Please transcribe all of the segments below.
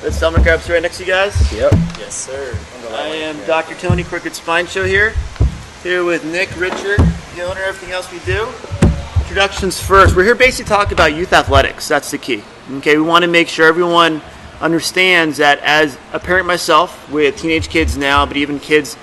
The summer camp's right next to you guys. Yep. Yes, sir. I am Dr. Tony, Crooked Spine Show here with Nick, Richard, the owner, everything else we do. Introductions first. We're here basically to talk about youth athletics. That's the key. Okay, we want to make sure everyone understands that as a parent myself with teenage kids now, but even kids,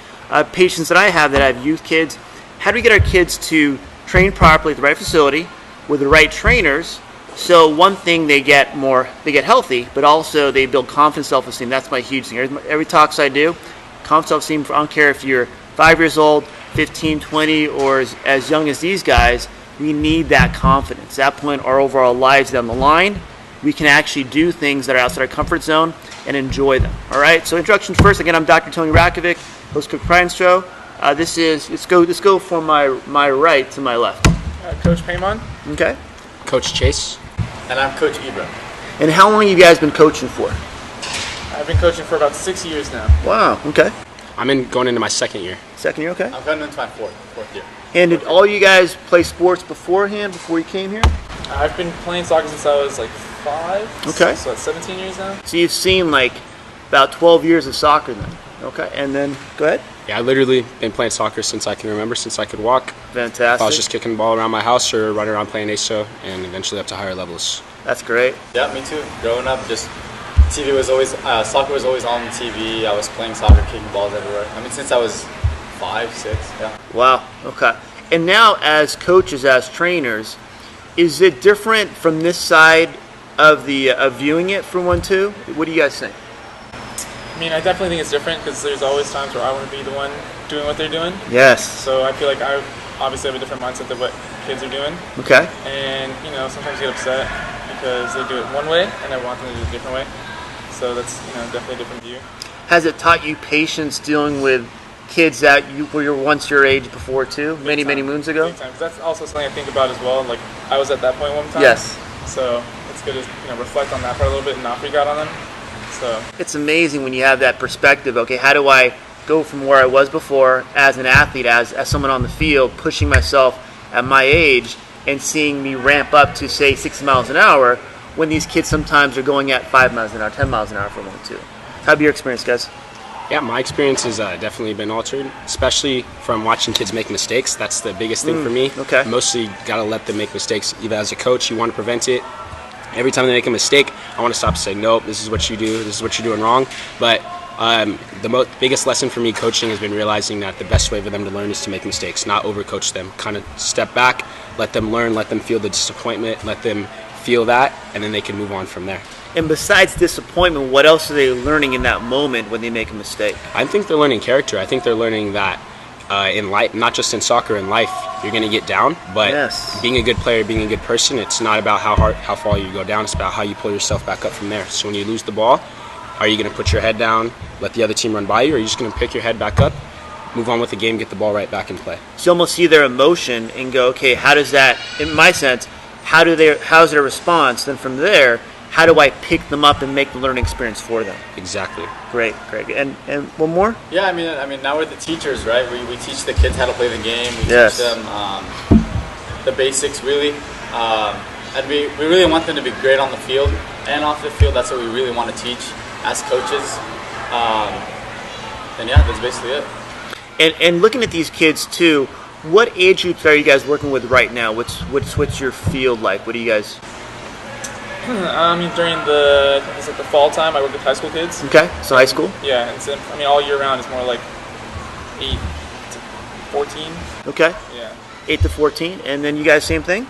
patients that I have that have youth kids, how do we get our kids to train properly at the right facility with the right trainers? So one thing, they get healthy, but also they build confidence, self-esteem. That's my huge thing. Every talks I do, confidence, self-esteem, I don't care if you're 5 years old, 15, 20, or as young as these guys, we need that confidence. At that point, our overall lives down the line, we can actually do things that are outside our comfort zone and enjoy them. All right, so introductions first. Again, I'm Dr. Tony Rakovic, host of Crooked Show. Let's go from my right to my left. Coach Paymon. Okay. Coach Chase. And I'm Coach Ibra. And how long have you guys been coaching for? I've been coaching for about 6 years now. Wow, okay. I'm going into my second year. Second year, okay. I'm going into my fourth year. And did all you guys play sports beforehand, before you came here? I've been playing soccer since I was like 5. Okay. So that's 17 years now. So you've seen like about 12 years of soccer then. Okay, and then, go ahead. Yeah, I literally been playing soccer since I can remember, since I could walk. Fantastic. I was just kicking the ball around my house or running around playing ASO and eventually up to higher levels. That's great. Yeah, me too. Growing up, just TV was always, soccer was always on TV. I was playing soccer, kicking balls everywhere. I mean, since I was 5, 6, yeah. Wow, okay. And now as coaches, as trainers, is it different from this side of the viewing it from 1-2? What do you guys think? I mean, I definitely think it's different because there's always times where I want to be the one doing what they're doing. Yes. So I feel like I obviously have a different mindset than what kids are doing. Okay. And, sometimes I get upset because they do it one way and I want them to do it a different way. So that's, definitely a different view. Has it taught you patience dealing with kids that were once your age before too, many moons ago? Big time. 'Cause that's also something I think about as well. Like, I was at that point one time. Yes. So it's good to reflect on that part a little bit and not freak out on them. So it's amazing when you have that perspective. Okay, how do I go from where I was before as an athlete, as someone on the field, pushing myself at my age and seeing me ramp up to, say, 60 miles an hour when these kids sometimes are going at 5 miles an hour, 10 miles an hour for 1-2. How'd be your experience, guys? Yeah, my experience has definitely been altered, especially from watching kids make mistakes. That's the biggest thing for me. Okay. Mostly got to let them make mistakes. Even as a coach, you want to prevent it. Every time they make a mistake, I want to stop and say, nope, this is what you do. This is what you're doing wrong. But the biggest lesson for me coaching has been realizing that the best way for them to learn is to make mistakes, not overcoach them. Kind of step back, let them learn, let them feel the disappointment, let them feel that, and then they can move on from there. And besides disappointment, what else are they learning in that moment when they make a mistake? I think they're learning character. I think they're learning that in life, not just in soccer, in life, you're going to get down. But yes, being a good player, being a good person, it's not about how far you go down. It's about how you pull yourself back up from there. So when you lose the ball, are you going to put your head down, let the other team run by you, or are you just going to pick your head back up, move on with the game, get the ball right back in play? So you almost see their emotion and go, okay, how does that, in my sense, how's their response? Then from there, how do I pick them up and make the learning experience for them? Exactly. Great. And one more? Yeah, I mean, now we're the teachers, right? We teach the kids how to play the game. We Yes. teach them the basics, really. And we really want them to be great on the field and off the field. That's what we really want to teach as coaches. And yeah, that's basically it. And looking at these kids too, what age groups are you guys working with right now? What's your field like? What do you guys? during the fall time, I work with high school kids. Okay, so high school. Yeah, and so, all year round is more like 8 to 14. Okay. Yeah. 8 to 14, and then you guys same thing.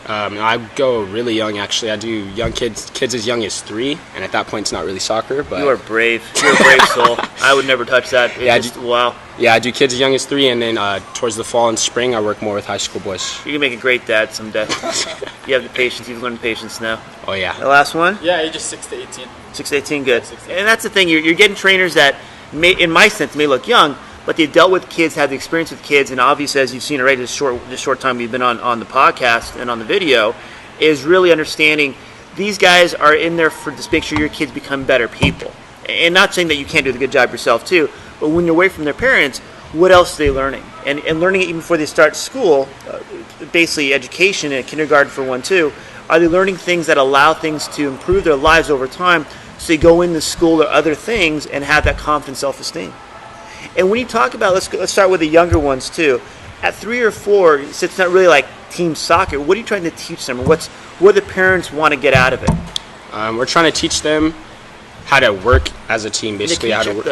I go really young, actually. I do young kids as young as 3, and at that point it's not really soccer. But You are brave. You're a brave soul. I would never touch that. Wow. Yeah, I do kids as young as 3, and then towards the fall and spring I work more with high school boys. You can make a great dad someday. You have the patience. You've learned patience now. Oh yeah. The last one? Yeah, ages 6 to 18. 6 to 18, good. 6 to 18. And that's the thing. You're getting trainers that, in my sense, may look young, but they've dealt with kids, had the experience with kids, and obviously, as you've seen already, this short time we've been on the podcast and on the video, is really understanding these guys are in there to make sure your kids become better people. And not saying that you can't do the good job yourself too, but when you're away from their parents, what else are they learning? And learning it even before they start school, basically education in kindergarten for 1, 2, are they learning things that allow things to improve their lives over time so they go into school or other things and have that confidence, self-esteem. And when you talk about, let's start with the younger ones too. At 3 or 4, so it's not really like team soccer. What are you trying to teach them, or what do the parents want to get out of it? We're trying to teach them how to work as a team, basically. How to work.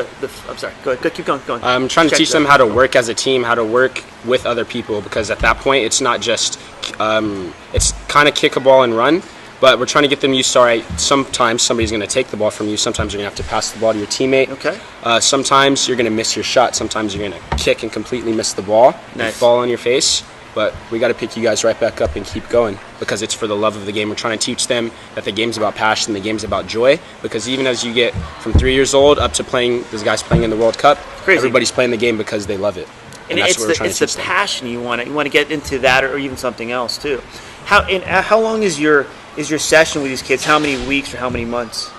I'm sorry. Go ahead. Keep going. I'm trying to teach them how to work as a team, how to work with other people, because at that point, it's not just it's kind of kick a ball and run, but we're trying to get them used to, all right, sometimes somebody's going to take the ball from you, sometimes you're going to have to pass the ball to your teammate. Okay. Sometimes you're going to miss your shot, sometimes you're going to kick and completely miss the ball and fall on your face. But we got to pick you guys right back up and keep going, because it's for the love of the game. We're trying to teach them that the game's about passion, the game's about joy, because even as you get from 3 years old up to playing, there's guys playing in the World Cup, everybody's playing the game because they love it. And that's what we're trying to teach them. It's the passion you want to get into that, or even something else too. How long is your session with these kids? How many weeks or how many months?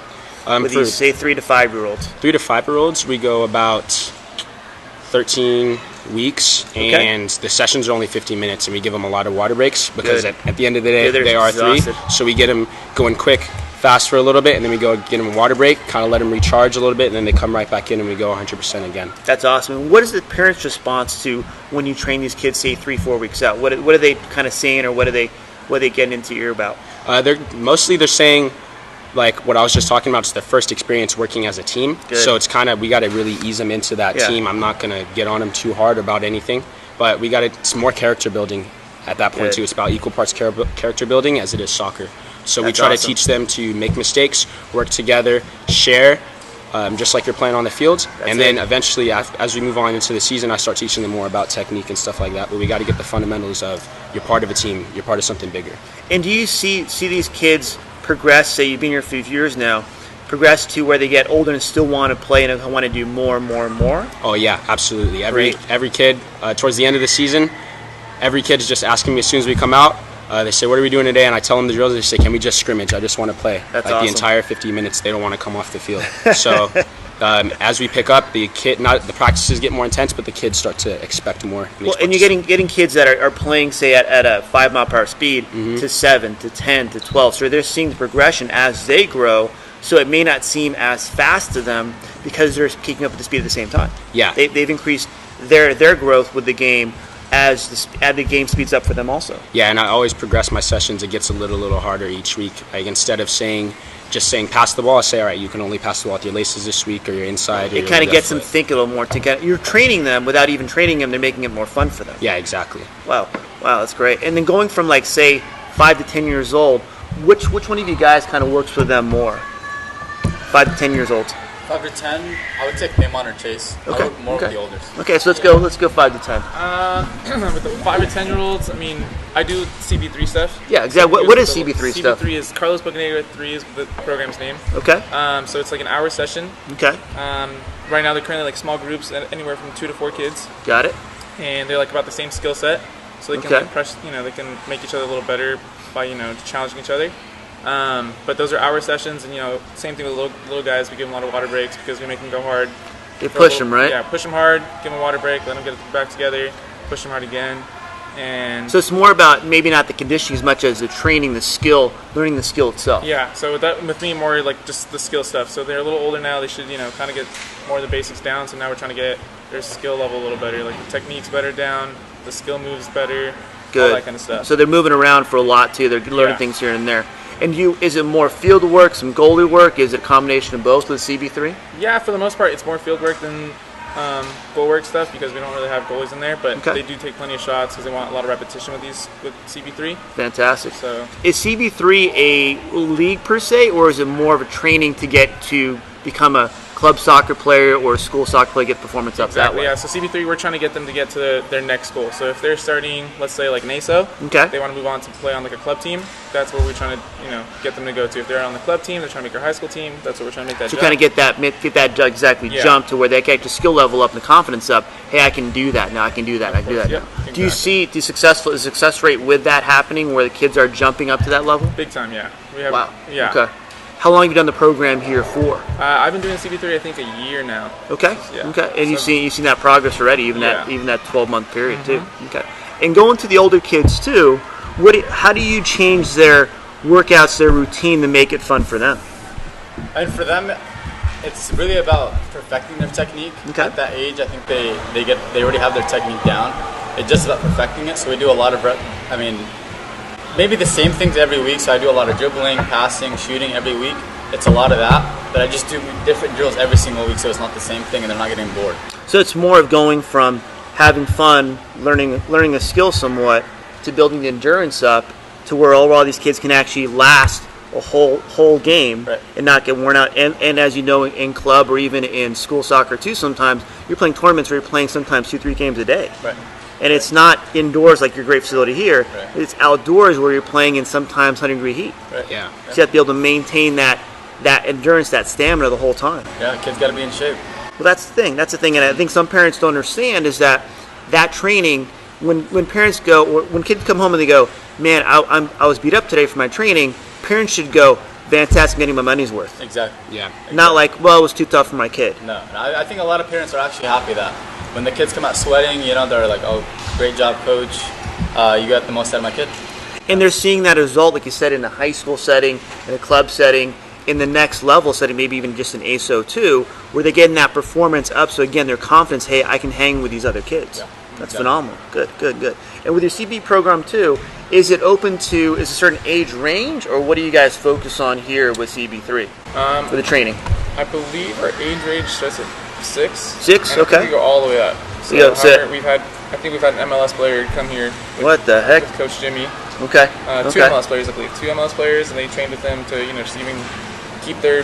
With these, say, 3 to 5 year olds. 3 to 5 year olds, we go about 13 weeks, and the sessions are only 15 minutes, and we give them a lot of water breaks, because at the end of the day, they are exhausted. 3, so we get them going quick, fast for a little bit, and then we go get them a water break, kind of let them recharge a little bit, and then they come right back in and we go 100% again. That's awesome. And what is the parents' response to when you train these kids, say 3-4 weeks out? What are they kind of saying, or what are they getting into your ear about? They're saying, like what I was just talking about, it's their first experience working as a team. Good. So it's kind of, we got to really ease them into that team. I'm not going to get on them too hard about anything, but it's more character building at that point too. It's about equal parts character building as it is soccer. So we try to teach them to make mistakes, work together, share, just like you're playing on the field. Then eventually, as we move on into the season, I start teaching them more about technique and stuff like that. But we got to get the fundamentals of, you're part of a team, you're part of something bigger. And do you see these kids progress, say you've been here for a few years now, progress to where they get older and still want to play and want to do more and more and more? Oh yeah, absolutely. Every kid, towards the end of the season, every kid is just asking me as soon as we come out, they say, what are we doing today? And I tell them the drills. They say, can we just scrimmage? I just want to play. That's awesome. The entire 50 minutes, they don't want to come off the field. So as we pick up, the practices get more intense, but the kids start to expect more. And you're getting kids that are playing, say, at a 5 mile per hour speed to 7, to 10, to 12. So they're seeing the progression as they grow. So it may not seem as fast to them because they're keeping up with the speed at the same time. Yeah, they've increased their growth with the game as the game speeds up for them also. Yeah, and I always progress my sessions. It gets a little harder each week. Like, instead of just saying pass the ball, I say, all right, you can only pass the ball with your laces this week, or your inside. It kind of gets them thinking a little more. You're training them without even training them. They're making it more fun for them. Yeah, exactly. Wow, that's great. And then going from, like, say 5 to 10 years old, which one of you guys kind of works with them more? 5 to 10 years old. 5 to 10, I would say Paymon or Chase. Okay. I work more with the olders. Okay, so let's go 5 to 10. With the 5 to 10 year olds, I mean, I do CB3 stuff. Yeah, exactly. What is CB3 stuff? CB3 is Carlos Bocanegra 3 is the program's name. Okay. So it's like an hour session. Okay. Right now they're currently like small groups, anywhere from 2 to 4 kids. Got it. And they're like about the same skill set, so they can like they can make each other a little better by challenging each other. But those are hour sessions, and same thing with little guys. We give them a lot of water breaks because we make them go hard. They push them, right? Yeah, push them hard, give them a water break, let them get it back together, push them hard again. And so it's more about maybe not the conditioning as much as the training, the skill, learning the skill itself. Yeah, so with me more like just the skill stuff. So they're a little older now, they should kind of get more of the basics down. So now we're trying to get their skill level a little better, like the technique's better down, the skill moves better, all that kind of stuff. So they're moving around for a lot too. They're learning things here and there. And is it more field work, some goalie work? Is it a combination of both with CB3? Yeah, for the most part, it's more field work than goal work stuff because we don't really have goalies in there. But they do take plenty of shots because they want a lot of repetition with CB3. Fantastic. So is CB3 a league per se, or is it more of a training to get to become a club soccer player or a school soccer player, get performance up that way? Yeah, so CB3, we're trying to get them to get to their next goal. So if they're starting, let's say like NASO, they want to move on to play on like a club team, that's where we're trying to get them to go to. If they're on the club team, they're trying to make their high school team, that's what we're trying to make that jump. Kind of get that jump to where they get the skill level up and the confidence up. Hey, I can do that now. I can do that. I can do that now. Exactly. Do you see the success rate with that happening where the kids are jumping up to that level? Big time, yeah. Wow. Yeah. Okay. How long have you done the program here for? I've been doing CB3, I think, a year now. Okay. Yeah. Okay. And you've seen that progress already, even that 12-month period too. Okay. And going to the older kids too, how do you change their workouts, their routine to make it fun for them? And for them, it's really about perfecting their technique. Okay. At that age, I think they already have their technique down. It's just about perfecting it. So we do a lot of maybe the same things every week. So I do a lot of dribbling, passing, shooting every week. It's a lot of that, but I just do different drills every single week, so it's not the same thing, and they're not getting bored. So it's more of going from having fun, learning a skill somewhat, to building the endurance up, to where overall these kids can actually last a whole game, right, and not get worn out. And as you know, in club or even in school soccer too, sometimes you're playing tournaments where you're playing sometimes 2-3 games a day. Right. And it's not indoors like your great facility here. Right. It's outdoors where you're playing in sometimes 100-degree heat. Right. Yeah. So you have to be able to maintain that endurance, that stamina the whole time. Yeah, kids got to be in shape. Well, that's the thing. And I think some parents don't understand is that training, when parents go, or when kids come home and they go, man, I was beat up today for my training, parents should go, fantastic, getting my money's worth. Exactly. Yeah. Not like, well, it was too tough for my kid. No, I think a lot of parents are actually happy that when the kids come out sweating, they're like, oh, great job, coach. You got the most out of my kid. And they're seeing that result, like you said, in a high school setting, in a club setting, in the next level setting, maybe even just an ASO too, where they're getting that performance up. So again, their confidence, hey, I can hang with these other kids. Yeah, That's exactly. phenomenal. Good. And with your CB program too, is it open to a certain age range, or what do you guys focus on here with CB3 for the training? I believe our age range starts at 6. 6, and I okay. think we go all the way up. So Yeah, however, I think we've had an MLS player come here. What the heck? With Coach Jimmy. Okay. 2 MLS players, I believe. 2 MLS players, and they trained with them to just even keep their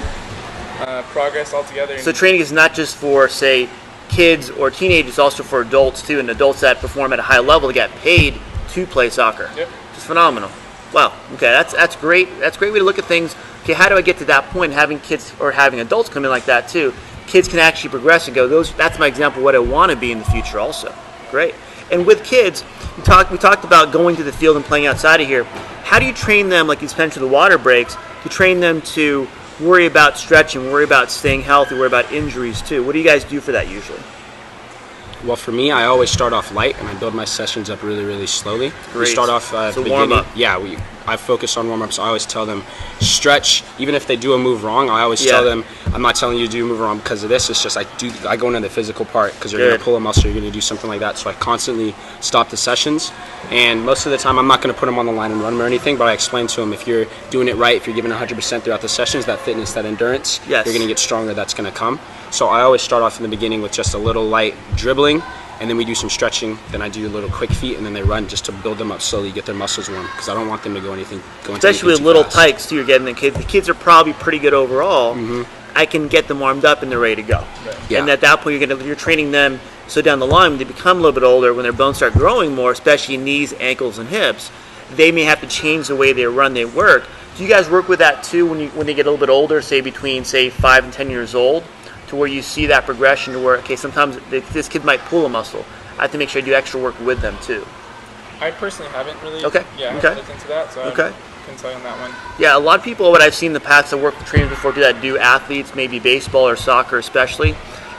progress all together. So training is not just for, say, kids or teenagers, it's also for adults too, and adults that perform at a high level to get paid to play soccer. Yep. It's phenomenal. Wow. Okay, that's great. That's a great way to look at things. Okay, how do I get to that point? Having kids or having adults come in like that too, kids can actually progress and go, that's my example of what I want to be in the future also. Great. And with kids, we talked about going to the field and playing outside of here. How do you train them, like you mentioned the water breaks, to train them to worry about stretching, worry about staying healthy, worry about injuries too? What do you guys do for that usually? Well, for me, I always start off light, and I build my sessions up really, really slowly. Great. We start off at So the warm beginning. up. Yeah, I focus on warm-ups. I always tell them, stretch. Even if they do a move wrong, I always tell them, I'm not telling you to do a move wrong because of this. It's just I go into the physical part because you're going to pull a muscle, you're going to do something like that. So I constantly stop the sessions. And most of the time, I'm not going to put them on the line and run them or anything, but I explain to them, if you're doing it right, if you're giving 100% throughout the sessions, that fitness, that endurance, you're going to get stronger. That's going to come. So I always start off in the beginning with just a little light dribbling, and then we do some stretching. Then I do a little quick feet, and then they run just to build them up slowly, get their muscles warm, because I don't want them to go into Especially with little tykes too, you're getting the kids. The kids are probably pretty good overall. Mm-hmm. I can get them warmed up and they're ready to go. Right. Yeah. And at that point, you're training them. So down the line, when they become a little bit older, when their bones start growing more, especially knees, ankles, and hips, they may have to change the way they run, they work. Do you guys work with that too when they get a little bit older, say between 5 and 10 years old, to where you see that progression to where, okay, sometimes this kid might pull a muscle. I have to make sure I do extra work with them too. I personally haven't really. Okay. Yeah, I Okay. haven't looked into that, so Okay. I can tell you on that one. Yeah, a lot of people, what I've seen in the past that work with trainers before do athletes, maybe baseball or soccer especially,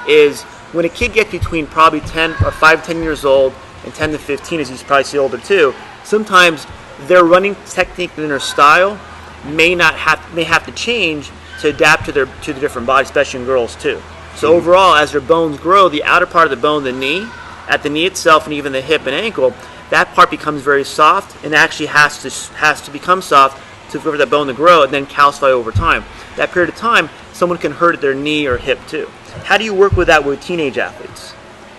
is when a kid gets between probably 5 to 10 years old and 10 to 15, as you probably see older too, sometimes their running technique and their style may have to change to adapt to the different bodies, especially in girls too. So overall, as their bones grow, the outer part of the bone, the knee, at the knee itself, and even the hip and ankle, that part becomes very soft and actually has to become soft for that bone to grow and then calcify over time. That period of time, someone can hurt their knee or hip too. How do you work with that with teenage athletes?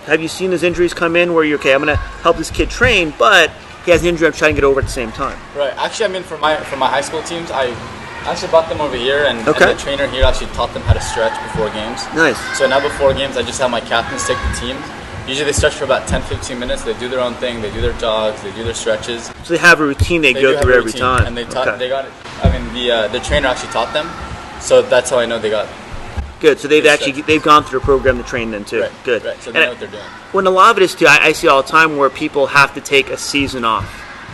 Have you seen those injuries come in where you're, okay, I'm going to help this kid train, but he has an injury I'm trying to get over at the same time? Right. Actually, I mean, for my high school teams, I actually brought them over here, and the trainer here actually taught them how to stretch before games. Nice. So now before games, I just have my captains take the team. Usually they stretch for about 10-15 minutes. They do their own thing. They do their jogs. They do their stretches. So they have a routine they go through every time. And they got it. I mean, the trainer actually taught them. So that's how I know they got. Good. So they've gone through a program to train them too. Right. Good. Right. So they know what they're doing. When a lot of it is too, I see all the time where people have to take a season off,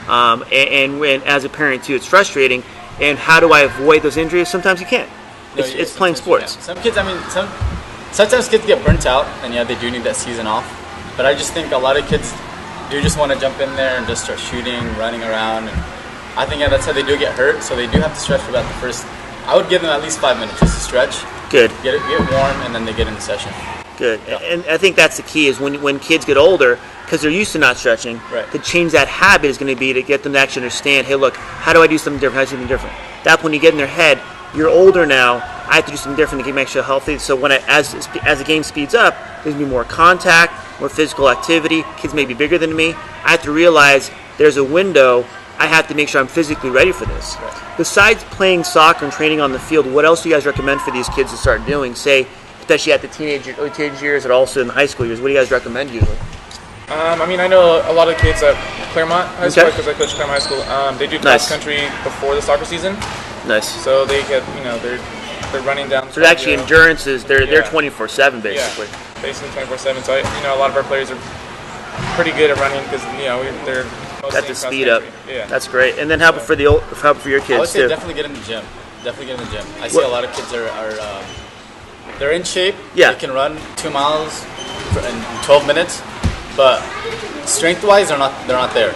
and when as a parent too, it's frustrating. And how do I avoid those injuries? Sometimes you can't. It's playing sports. Some kids, I mean, sometimes kids get burnt out, and they do need that season off. But I just think a lot of kids do just want to jump in there and just start shooting, running around, and I think that's how they do get hurt. So they do have to stretch for about the first I would give them at least 5 minutes just to stretch, Good. get warm, and then they get in the session. Good. And I think that's the key is when kids get older, because they're used to not stretching, Right. to change that habit is going to be to get them to actually understand, hey, look, how do I do something different? How do I do something different? That's when you get in their head, you're older now, I have to do something different to keep myself healthy. So as the game speeds up, there's going to be more contact, more physical activity. Kids may be bigger than me. I have to realize there's a window. I have to make sure I'm physically ready for this. Right. Besides playing soccer and training on the field, what else do you guys recommend for these kids to start doing? Say, especially at the teenage years, and also in the high school years. What do you guys recommend usually? I mean, I know a lot of kids at Claremont High School, Okay. because I coach Claremont High School. They do Nice. cross country before the soccer season, Nice. so they get, they're running down. So actually, endurance is they're Yeah. 24/7 basically. Yeah, basically 24/7. So a lot of our players are pretty good at running because they're mostly Got to in speed up. cross-country. Yeah. That's great. And then how about for your I would kids say too? definitely get in the gym. Definitely get in the gym. I see What- a lot of kids are they're in shape. Yeah. They can run 2 miles in 12 minutes, but strength-wise, they're not there.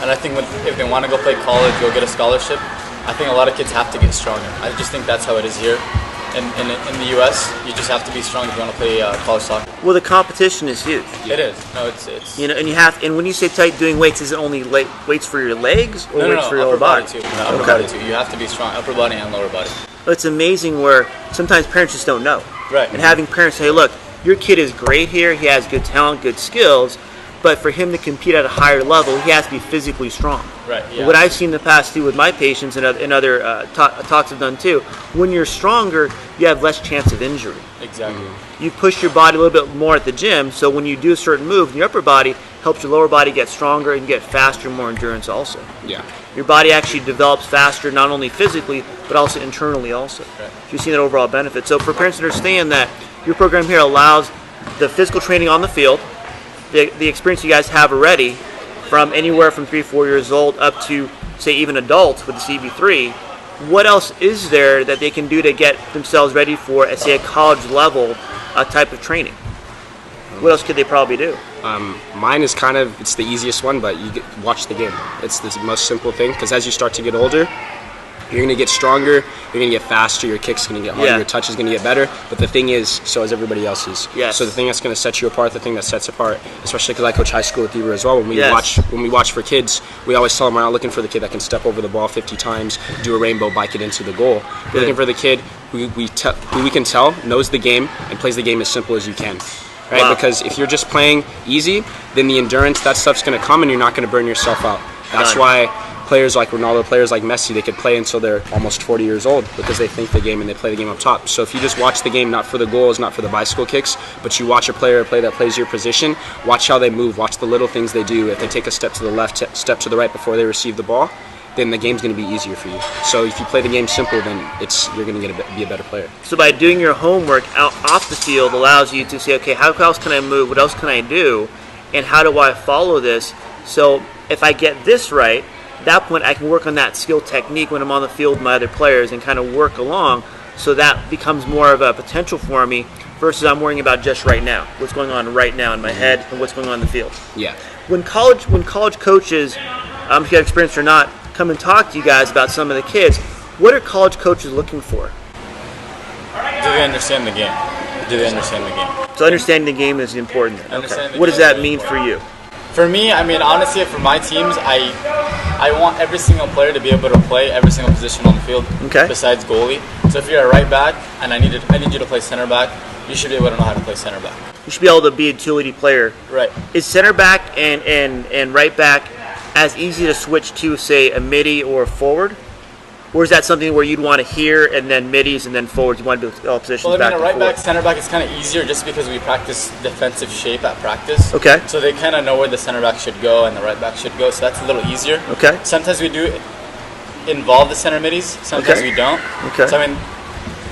And I think if they want to go play college, go get a scholarship, I think a lot of kids have to get stronger. I just think that's how it is here. In the U.S., you just have to be strong if you want to play college soccer. Well, the competition is huge. It is. No, it's And when you say tight doing weights, is it only weights for your legs or no, weights for your upper lower body? too. No, upper Okay. body too. You have to be strong, upper body and lower body. It's amazing where sometimes parents just don't know. Right. And having parents say, look, your kid is great here, he has good talent, good skills, but for him to compete at a higher level, he has to be physically strong. Right. Yeah. What I've seen in the past too with my patients and other talks I've done too, when you're stronger, you have less chance of injury. Exactly. You push your body a little bit more at the gym, so when you do a certain move, your upper body helps your lower body get stronger and get faster, more endurance also. Yeah. Your body actually develops faster, not only physically, but also internally also. Right. So you see that overall benefit. So for parents to understand that your program here allows the physical training on the field, the experience you guys have already, from anywhere from 3-4 years old up to, say, even adults with the CB3, what else is there that they can do to get themselves ready for, say, a college level type of training? What else could they probably do? Mine is it's the easiest one, but watch the game. It's the most simple thing, because as you start to get older, you're going to get stronger, you're going to get faster, your kick's going to get harder, Yeah. your touch is going to get better, but the thing is, so is everybody else's. Yes. So the thing that's going to set you apart, the thing that sets apart, especially because I coach high school with Beaver as well, when we Yes. watch for kids, we always tell them we're not looking for the kid that can step over the ball 50 times, do a rainbow, bike it into the goal. We're looking for the kid who we can tell knows the game and plays the game as simple as you can. Right? Wow. Because if you're just playing easy, then the endurance, that stuff's going to come and you're not going to burn yourself out. That's Done. why players like Ronaldo, players like Messi, they could play until they're almost 40 years old because they think the game and they play the game up top. So if you just watch the game, not for the goals, not for the bicycle kicks, but you watch a player play that plays your position, watch how they move, watch the little things they do. If they take a step to the left, step to the right before they receive the ball, then the game's going to be easier for you. So if you play the game simple, then you're going to be a better player. So by doing your homework out off the field allows you to say, okay, how else can I move? What else can I do? And how do I follow this? So if I get this right, at that point I can work on that skill technique when I'm on the field with my other players and kind of work along, so that becomes more of a potential for me versus I'm worrying about just right now, what's going on right now in my head and what's going on in the field. Yeah. When college coaches, if you have experience or not, come and talk to you guys about some of the kids, what are college coaches looking for? Do they understand the game? Do they understand the game? So understanding the game is important. Understanding the What does game is that really mean for you? For me, I mean, honestly, for my teams, I want every single player to be able to play every single position on the field, Okay. besides goalie. So if you're a right back and I need you to play center back, you should be able to know how to play center back. You should be able to be a utility player. Right. Is center back and right back as easy to switch to, say, a midi or a forward? Or is that something where you'd want to hear and then middies and then forwards? You want to be all positions Well, I back mean, a and right forth? back, center back is kind of easier just because we practice defensive shape at practice. Okay. So they kind of know where the center back should go and the right back should go, so that's a little easier. Okay. Sometimes we do involve the center middies, sometimes Okay. we don't. Okay. So I mean,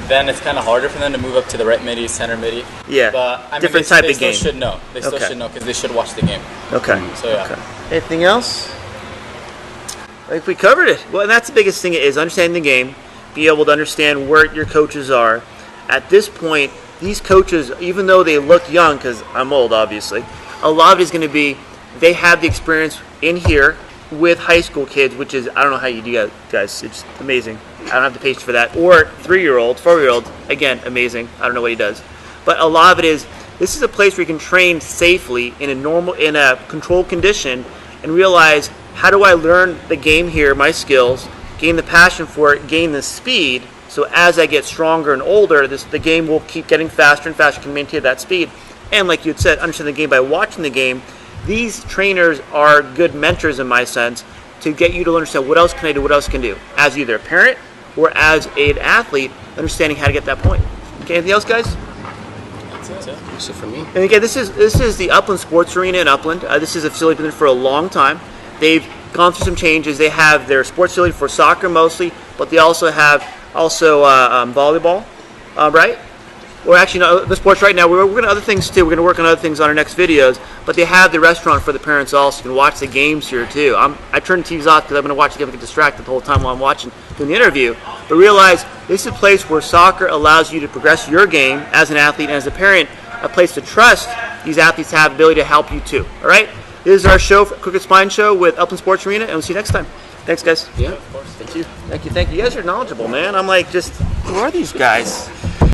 then it's kind of harder for them to move up to the right midi, center midi. Yeah. But I mean, Different they type of still game. should know. They still Okay. should know because they should watch the game. Okay. So yeah. Okay. Anything else? I think we covered it. Well, and that's the biggest thing is understanding the game, be able to understand where your coaches are. At this point, these coaches, even though they look young, because I'm old, obviously, a lot of it is going to be they have the experience in here with high school kids, which is, I don't know how you do that, guys. It's amazing. I don't have the patience for that. Or 3-year-old, 4-year-old, again, amazing. I don't know what he does. But a lot of it is, this is a place where you can train safely in a controlled condition and realize, how do I learn the game here, my skills, gain the passion for it, gain the speed, so as I get stronger and older, the game will keep getting faster and faster, can maintain that speed. And like you had said, understand the game by watching the game. These trainers are good mentors in my sense to get you to understand what else can I do, what else can I do, as either a parent or as an athlete, understanding how to get that point. Okay, anything else, guys? That's it for me. And again, this is the Upland Sports Arena in Upland. This is a facility been there for a long time. They've gone through some changes. They have their sports facility for soccer mostly, but they also have volleyball, right? Or actually, no, the sports right now. We're going to other things too. We're going to work on other things on our next videos. But they have the restaurant for the parents also. You can watch the games here too. I turn the TVs off because I'm going to watch the game and get distracted the whole time while I'm doing the interview. But realize this is a place where soccer allows you to progress your game as an athlete and as a parent. A place to trust these athletes to have the ability to help you too. All right? This is our show, Crooked Spine Show with Upland Sports Arena, and we'll see you next time. Thanks, guys. Yeah, of course. Thank you. You guys are knowledgeable, man. I'm like, who are these guys?